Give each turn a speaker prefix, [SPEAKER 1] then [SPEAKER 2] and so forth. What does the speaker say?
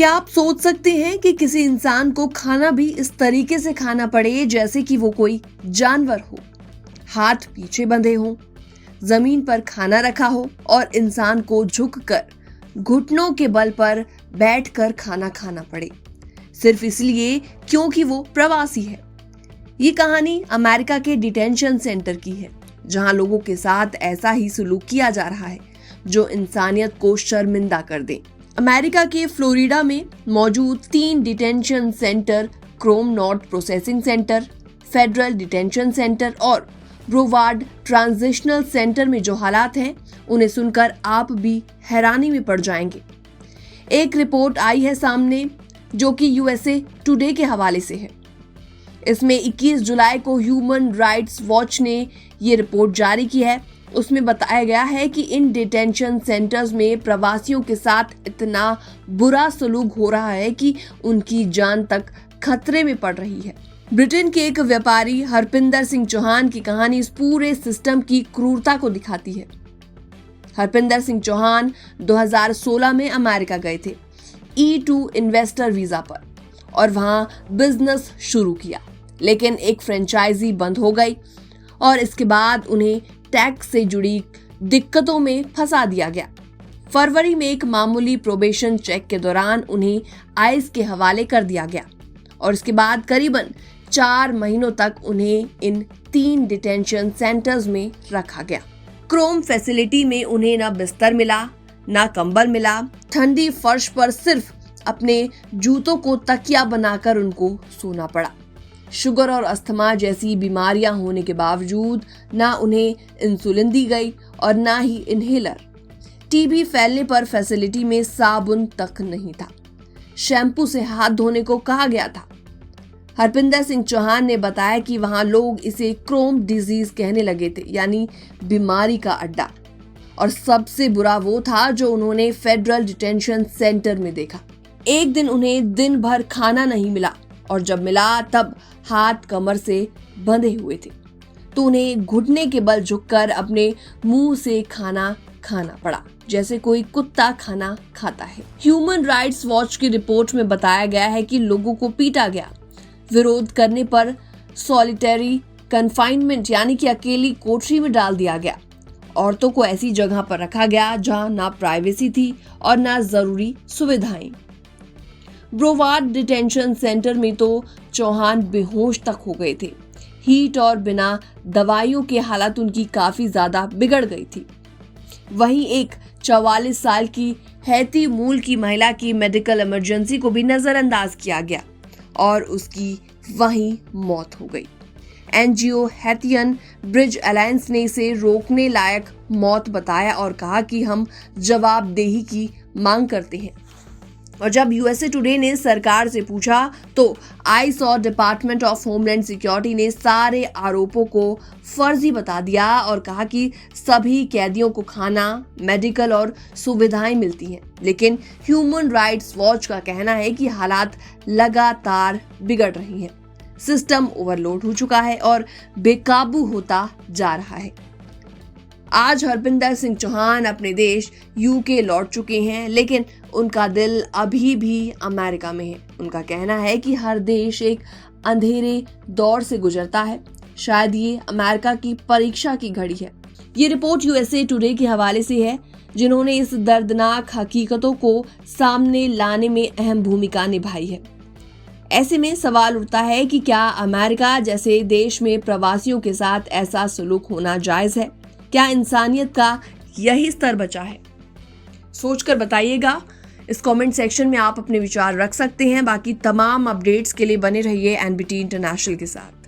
[SPEAKER 1] क्या आप सोच सकते हैं कि किसी इंसान को खाना भी इस तरीके से खाना पड़े जैसे कि वो कोई जानवर हो, हाथ पीछे बंधे हों, जमीन पर खाना रखा हो और इंसान को झुककर घुटनों के बल पर बैठकर खाना खाना पड़े, सिर्फ इसलिए क्योंकि वो प्रवासी है। ये कहानी अमेरिका के डिटेंशन सेंटर की है, जहां लोगों के साथ ऐसा ही सलूक किया जा रहा है जो इंसानियत को शर्मिंदा कर दे। अमेरिका के फ्लोरिडा में मौजूद 3 detention centre, Chrome north processing centre, federal detention centre और ब्रोवार्ड ट्रांजिशनल सेंटर में जो हालात हैं, उन्हें सुनकर आप भी हैरानी में पड़ जाएंगे। एक रिपोर्ट आई है सामने जो कि यूएसए टुडे के हवाले से है। इसमें 21 जुलाई को ह्यूमन राइट्स वॉच ने ये रिपोर्ट जारी की है। उसमें बताया गया है कि इन डिटेंशन सेंटर्स में प्रवासियों के साथ इतना बुरा सलूक हो रहा है कि उनकी जान तक खतरे में पड़ रही है। ब्रिटेन के एक व्यापारी हरपिंदर सिंह चौहान की कहानी इस पूरे सिस्टम की क्रूरता को दिखाती है। हरपिंदर सिंह चौहान 2016 में अमेरिका गए थे E2 इन्वेस्टर वीजा पर और वहां बिजनेस शुरू किया, लेकिन एक फ्रेंचाइजी बंद हो गई और इसके बाद उन्हें टैक्स से जुड़ी दिक्कतों में फंसा दिया गया। फरवरी में एक मामूली प्रोबेशन चेक के दौरान उन्हें आइस के हवाले कर दिया गया और इसके बाद करीबन 4 महीनों तक उन्हें इन 3 डिटेंशन सेंटर्स में रखा गया। क्रोम फैसिलिटी में उन्हें ना बिस्तर मिला, ना कंबल मिला। ठंडी फर्श पर सिर्फ अपने जूतों को तकिया बनाकर उनको सोना पड़ा। शुगर और अस्थमा जैसी बीमारियां होने के बावजूद ना उन्हें इंसुलिन दी गई और ना ही इनहेलर। टीबी फैलने पर फैसिलिटी में साबुन तक नहीं था। शैम्पू से हाथ धोने को कहा गया था। हरपिंदर सिंह चौहान ने बताया कि वहां लोग इसे क्रोम डिजीज कहने लगे थे, यानी बीमारी का अड्डा। और सबसे बुरा वो था जो उन्होंने फेडरल डिटेंशन सेंटर में देखा। एक दिन उन्हें दिन भर खाना नहीं मिला और जब मिला तब हाथ कमर से बंधे हुए थे, तो उन्हें घुटने के बल झुककर अपने मुंह से खाना खाना पड़ा, जैसे कोई कुत्ता खाना खाता है। ह्यूमन राइट्स वॉच की रिपोर्ट में बताया गया है कि लोगों को पीटा गया, विरोध करने पर सॉलिटरी कन्फाइनमेंट यानी कि अकेली कोठरी में डाल दिया गया। औरतों को ऐसी जगह पर रखा गया जहां ना प्राइवेसी थी और ना जरूरी सुविधाएं। ब्रोवार्ड डिटेंशन सेंटर में तो चौहान बेहोश तक हो गए थे। हीट और बिना दवाइयों के हालत उनकी काफी ज्यादा बिगड़ गई थी। वहीं एक 44 साल की हैती मूल की महिला की मेडिकल इमरजेंसी को भी नजरअंदाज किया गया और उसकी वहीं मौत हो गई। एनजीओ हैथियन ब्रिज अलायंस ने इसे रोकने लायक मौत बताया और कहा कि हम जवाबदेही की मांग करते हैं। और जब यूएसए टुडे ने सरकार से पूछा तो आइस और डिपार्टमेंट ऑफ होमलैंड सिक्योरिटी ने सारे आरोपों को फर्जी बता दिया और कहा कि सभी कैदियों को खाना, मेडिकल और सुविधाएं मिलती हैं। लेकिन ह्यूमन राइट्स वॉच का कहना है कि हालात लगातार बिगड़ रही हैं। सिस्टम ओवरलोड हो चुका है और बेकाबू होता जा रहा है। आज हरपिंदर सिंह चौहान अपने देश यूके लौट चुके हैं, लेकिन उनका दिल अभी भी अमेरिका में है। उनका कहना है कि हर देश एक अंधेरे दौर से गुजरता है। शायद ये अमेरिका की परीक्षा की घड़ी है। ये रिपोर्ट यूएसए टुडे के हवाले से है, जिन्होंने इस दर्दनाक हकीकतों को सामने लाने में अहम भूमिका निभाई है। ऐसे में सवाल उठता है कि क्या अमेरिका जैसे देश में प्रवासियों के साथ ऐसा सलूक होना जायज है? क्या इंसानियत का यही स्तर बचा है? सोचकर बताइएगा। इस कमेंट सेक्शन में आप अपने विचार रख सकते हैं। बाकी तमाम अपडेट्स के लिए बने रहिए एनबीटी इंटरनेशनल के साथ।